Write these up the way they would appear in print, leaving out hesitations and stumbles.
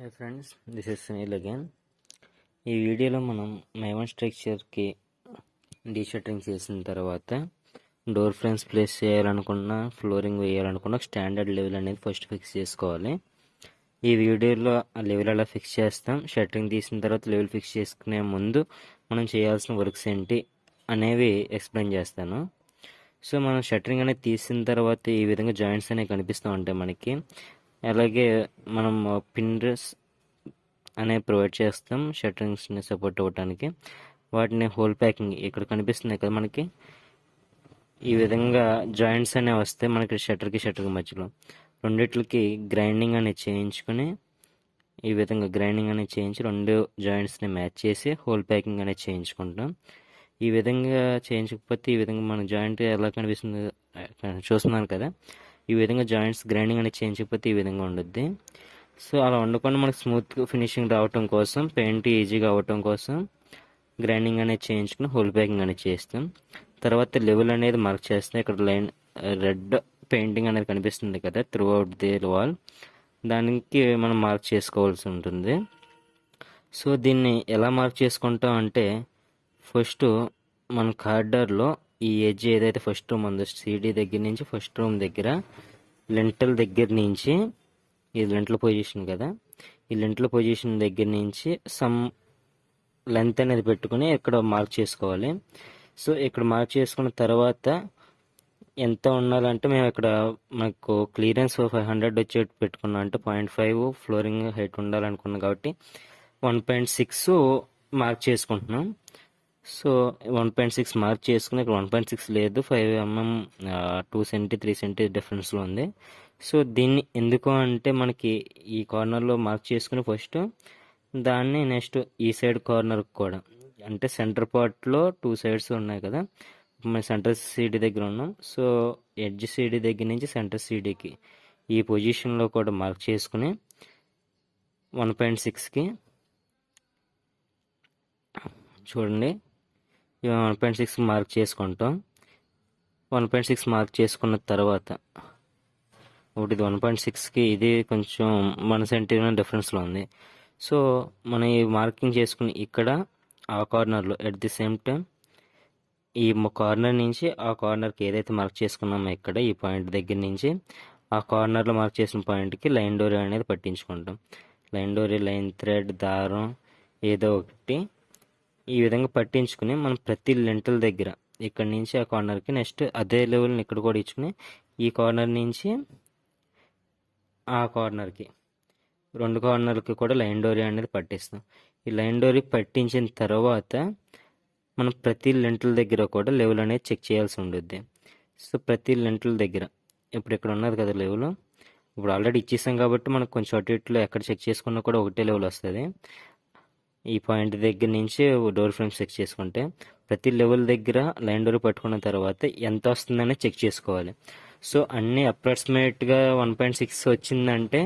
Hi friends, this is Sunil again. ఈ వీడియోలో మనం మైవన్ స్ట్రక్చర్కి డీషట్టరింగ్ చేసిన తర్వాత డోర్ ఫ్రేమ్స్ ప్లేస్ చేయాలనుకున్న, ఫ్లోరింగ్ వేయాలనుకున్న స్టాండర్డ్ లెవెల్ అనేది ఫస్ట్ ఫిక్స్ చేసుకోవాలి. ఈ వీడియోలో ఆ లెవెల్ అలా ఫిక్స్ చేస్తాం. షట్టరింగ్ తీసిన తర్వాత లెవెల్ ఫిక్స్ చేసుకునే ముందు మనం చేయాల్సిన వర్క్స్ ఏంటి అనేవి ఎక్స్ప్లెయిన్ చేస్తాను. సో మనం షట్టరింగ్ అనేది తీసిన తర్వాత ఈ విధంగా జాయింట్స్ అనేవి కనిపిస్తూ ఉంటాయి మనకి. అలాగే మనం పిన్రెస్ అనేవి ప్రొవైడ్ చేస్తాం షట్టరింగ్స్ని సపోర్ట్ అవ్వడానికి. వాటిని హోల్ ప్యాకింగ్ ఇక్కడ కనిపిస్తున్నాయి కదా మనకి. ఈ విధంగా జాయింట్స్ అనేవి వస్తాయి మనకి షట్టర్కి మధ్యలో. రెండిట్లకి గ్రైండింగ్ అనేది చేయించుకుని ఈ విధంగా గ్రైండింగ్ అనేది చేయించి రెండు జాయింట్స్ని మ్యాచ్ చేసి హోల్ ప్యాకింగ్ అనేది చేయించుకుంటాం. ఈ విధంగా చేయించకపోతే ఈ విధంగా మన జాయింట్ ఎలా కనిపిస్తుంది చూస్తున్నాను కదా. ఈ విధంగా జాయింట్స్ గ్రైండింగ్ అనేది చేయించకపోతే ఈ విధంగా ఉండద్ది. సో అలా వండుకొని మనకు స్మూత్ ఫినిషింగ్ రావటం కోసం, పెయింట్ ఈజీగా అవ్వటం కోసం గ్రైండింగ్ అనేది చేయించుకుని హోల్ ప్యాకింగ్ అనేది చేస్తాం. తర్వాత లెవెల్ అనేది మార్క్ చేస్తాం. ఇక్కడ లైన్ రెడ్ పెయింటింగ్ అనేది కనిపిస్తుంది కదా త్రూ అవుట్ ది వాల్, దానికి మనం మార్క్ చేసుకోవాల్సి ఉంటుంది. సో దీన్ని ఎలా మార్క్ చేసుకుంటాం అంటే, ఫస్ట్ మన కార్డర్లో ఈ ఎడ్జ్ ఏదైతే ఫస్ట్ రూమ్ ఉందో సీడీ దగ్గర నుంచి ఫస్ట్ రూమ్ దగ్గర లెంటల్ దగ్గర నుంచి, ఇది లెంటల్ పొజిషన్ కదా, ఈ లెంటల్ పొజిషన్ దగ్గర నుంచి సమ్ లెంత్ అనేది పెట్టుకుని ఇక్కడ మార్క్ చేసుకోవాలి. సో ఇక్కడ మార్క్ చేసుకున్న తర్వాత ఎంత ఉండాలంటే, మేము ఇక్కడ మనకు క్లియరెన్స్ 500 వచ్చేట్టు పెట్టుకున్నాం. అంటే 0.5 ఫ్లోరింగ్ హైట్ ఉండాలనుకున్నాం కాబట్టి 1.6 మార్క్ చేసుకుంటున్నాం. సో 1.6 మార్క్ చేసుకుని ఇక్కడ 1.6 లేదు, 5 mm 2 సెంటీ 3 సెంటీ డిఫరెన్స్లో ఉంది. సో దీన్ని ఎందుకు అంటే, మనకి ఈ కార్నర్లో మార్క్ చేసుకుని ఫస్ట్ దాన్ని నెక్స్ట్ ఈ సైడ్ కార్నర్ కూడా, అంటే సెంటర్ పార్ట్లో 2 సైడ్స్ ఉన్నాయి కదా, మనం సెంటర్ సీడీ దగ్గర ఉన్నాం. సో ఎడ్జ్ సీడీ దగ్గర నుంచి సెంటర్ సీడీకి ఈ పొజిషన్లో కూడా మార్క్ చేసుకుని 1.6కి చూడండి 1.6 మార్క్ చేసుకుంటాం. 1.6 మార్క్ చేసుకున్న తర్వాత ఒకటి 1.6కి ఇది కొంచెం 1 సెంటీమీటర్ డిఫరెన్స్లో ఉంది. సో మనం ఈ మార్కింగ్ చేసుకుని ఇక్కడ ఆ కార్నర్లో ఎట్ ది సేమ్ టైం ఈ కార్నర్ నుంచి ఆ కార్నర్కి ఏదైతే మార్క్ చేసుకున్నామో ఇక్కడ ఈ పాయింట్ దగ్గర నుంచి ఆ కార్నర్లో మార్క్ చేసిన పాయింట్కి లైన్ డోరీ అనేది పట్టించుకుంటాం. లైన్ డోరీ, లైన్ థ్రెడ్, దారం ఏదో ఒకటి ఈ విధంగా పట్టించుకుని మనం ప్రతి లెంటల్ దగ్గర ఇక్కడ నుంచి ఆ కార్నర్కి నెక్స్ట్ అదే లెవెల్ని ఇక్కడ కూడా ఇచ్చుకుని ఈ కార్నర్ నుంచి ఆ కార్నర్కి రెండు కార్నర్కి కూడా లైన్ డోరీ అనేది పట్టిస్తాం. ఈ లైన్ డోరీ పట్టించిన తర్వాత మనం ప్రతి లెంటల్ దగ్గర కూడా లెవెల్ అనేది చెక్ చేయాల్సి ఉంటుంది. సో ప్రతి లెంటల్ దగ్గర ఇప్పుడు ఇక్కడ ఉన్నది కదా లెవెల్, ఇప్పుడు ఆల్రెడీ ఇచ్చేసాం కాబట్టి మనకు కొంచెం అటు ఇట్లో ఎక్కడ చెక్ చేసుకున్నా కూడా ఒకటే లెవెల్ వస్తుంది. ఈ పాయింట్ దగ్గర నుంచి డోర్ ఫ్రేమ్ చెక్ చేసుకుంటే ప్రతి లెవెల్ దగ్గర లైన్ డోర్ పట్టుకున్న తర్వాత ఎంత వస్తుందని చెక్ చేసుకోవాలి. సో అన్నీ అప్రాక్సిమేట్గా 1.6 వచ్చిందంటే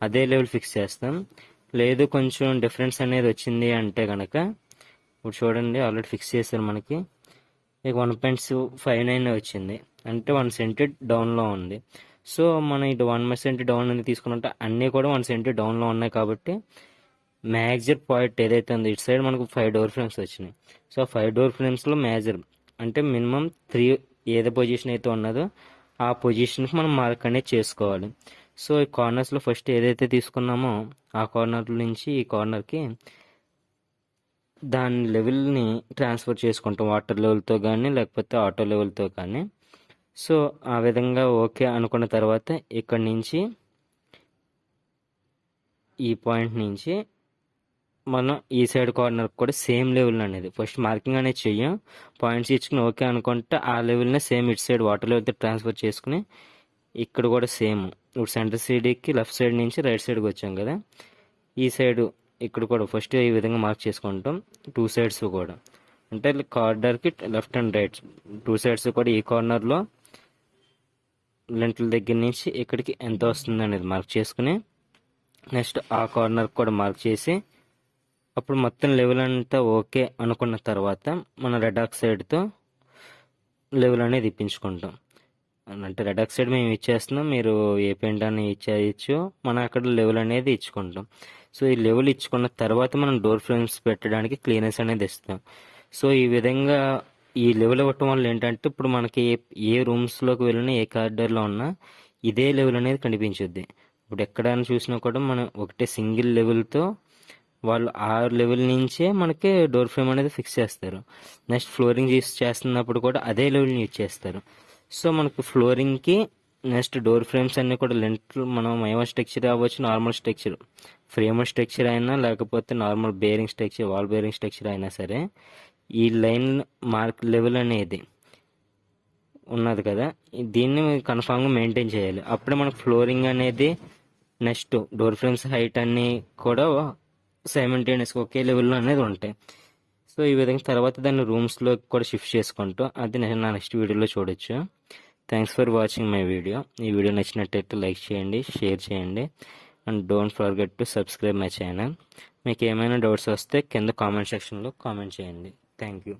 అదే లెవెల్ ఫిక్స్ చేస్తాం. లేదు కొంచెం డిఫరెన్స్ అనేది వచ్చింది అంటే కనుక, ఇప్పుడు చూడండి ఆల్రెడీ ఫిక్స్ చేశారు మనకి, ఇక 1.59 వచ్చింది అంటే 1 సెంటీ డౌన్లో ఉంది. సో మనం ఇటు 1 సెంటీ డౌన్ అని తీసుకున్నట్టు అన్నీ కూడా 1 సెంటీ డౌన్లో ఉన్నాయి కాబట్టి మేజర్ పాయింట్ ఏదైతే ఉందో ఇటు సైడ్ మనకు 5 డోర్ ఫ్రేమ్స్ వచ్చినాయి. సో 5 డోర్ ఫ్రేమ్స్లో మేజర్ అంటే మినిమం 3 ఏదో పొజిషన్ అయితే ఉన్నదో ఆ పొజిషన్కి మనం మార్క్ అనేది చేసుకోవాలి. సో ఈ కార్నర్స్లో ఫస్ట్ ఏదైతే తీసుకున్నామో ఆ కార్నర్ నుంచి ఈ కార్నర్కి దాని లెవెల్ని ట్రాన్స్ఫర్ చేసుకుంటాం, వాటర్ లెవెల్తో కానీ లేకపోతే ఆటో లెవెల్తో కానీ. సో ఆ విధంగా ఓకే అనుకున్న తర్వాత ఇక్కడ నుంచి ఈ పాయింట్ నుంచి మనం ఈ సైడ్ కార్నర్ కూడా సేమ్ లెవెల్ అనేది ఫస్ట్ మార్కింగ్ అనేది చెయ్యం, పాయింట్స్ ఇచ్చుకుని ఓకే అనుకుంటే ఆ లెవెల్ని సేమ్ ఇటు సైడ్ వాటర్ లెవెల్తో ట్రాన్స్ఫర్ చేసుకుని ఇక్కడ కూడా సేమ్ ఇప్పుడు సెంటర్ సైడ్కి లెఫ్ట్ సైడ్ నుంచి రైట్ సైడ్కి వచ్చాం కదా, ఈ సైడ్ ఇక్కడ కూడా ఫస్ట్ ఈ విధంగా మార్క్ చేసుకుంటాం 2 సైడ్స్ కూడా, అంటే కార్నర్కి లెఫ్ట్ అండ్ రైట్ 2 సైడ్స్ కూడా ఈ కార్నర్లో లెంటల్ దగ్గర నుంచి ఇక్కడికి ఎంత వస్తుంది అనేది మార్క్ చేసుకుని నెక్స్ట్ ఆ కార్నర్ కూడా మార్క్ చేసి అప్పుడు మొత్తం లెవెల్ అంతా ఓకే అనుకున్న తర్వాత మన రెడ్ ఆక్సైడ్తో లెవెల్ అనేది ఇప్పించుకుంటాం. అంటే రెడ్ ఆక్సైడ్ మేము ఇచ్చేస్తున్నాం, మీరు ఏ పెయింట్ అని ఇచ్చేయచ్చు, మనం అక్కడ లెవెల్ అనేది ఇచ్చుకుంటాం. సో ఈ లెవెల్ ఇచ్చుకున్న తర్వాత మనం డోర్ ఫ్రేమ్స్ పెట్టడానికి క్లీనెస్ అనేది ఇస్తాం. సో ఈ విధంగా ఈ లెవెల్ ఇవ్వటం వల్ల ఏంటంటే ఇప్పుడు మనకి ఏ రూమ్స్లోకి వెళ్ళినా ఏ కారిడార్లో ఉన్నా ఇదే లెవెల్ అనేది కనిపించుద్ది. ఇప్పుడు ఎక్కడైనా చూసినా కూడా మనం ఒకటే సింగిల్ లెవెల్తో వాళ్ళు ఆ లెవెల్ నుంచే మనకి డోర్ ఫ్రేమ్ అనేది ఫిక్స్ చేస్తారు. నెక్స్ట్ ఫ్లోరింగ్ చేస్తున్నప్పుడు కూడా అదే లెవెల్ని యూజ్ చేస్తారు. సో మనకు ఫ్లోరింగ్కి నెక్స్ట్ డోర్ ఫ్రేమ్స్ అన్నీ కూడా లెంట్లు మనం మైవా స్ట్రక్చర్ అవ్వచ్చు, నార్మల్ స్ట్రక్చర్ ఫ్రేమ్ స్ట్రక్చర్ అయినా లేకపోతే normal bearing structure wall bearing structure అయినా సరే ఈ లైన్ మార్క్ లెవెల్ అనేది ఉన్నది కదా, దీన్ని కన్ఫామ్గా మెయింటైన్ చేయాలి. అప్పుడే మనకు ఫ్లోరింగ్ అనేది నెక్స్ట్ డోర్ ఫ్రేమ్స్ హైట్ అన్నీ కూడా సైమల్టేనియస్గా ఒకే లెవెల్లో అనేది ఉంటాయి. సో ఈ విధంగా తర్వాత దాన్ని రూమ్స్లో కూడా షిఫ్ట్ చేసుకుంటూ అది నేను నా నెక్స్ట్ వీడియోలో చూడొచ్చు. Thanks for watching my video. ఈ వీడియో నచ్చినట్టయితే లైక్ చేయండి, షేర్ చేయండి and don't forget to subscribe my channel. మీకు ఏమైనా డౌట్స్ వస్తే కింద కామెంట్ సెక్షన్లో కామెంట్ చేయండి. Thank you.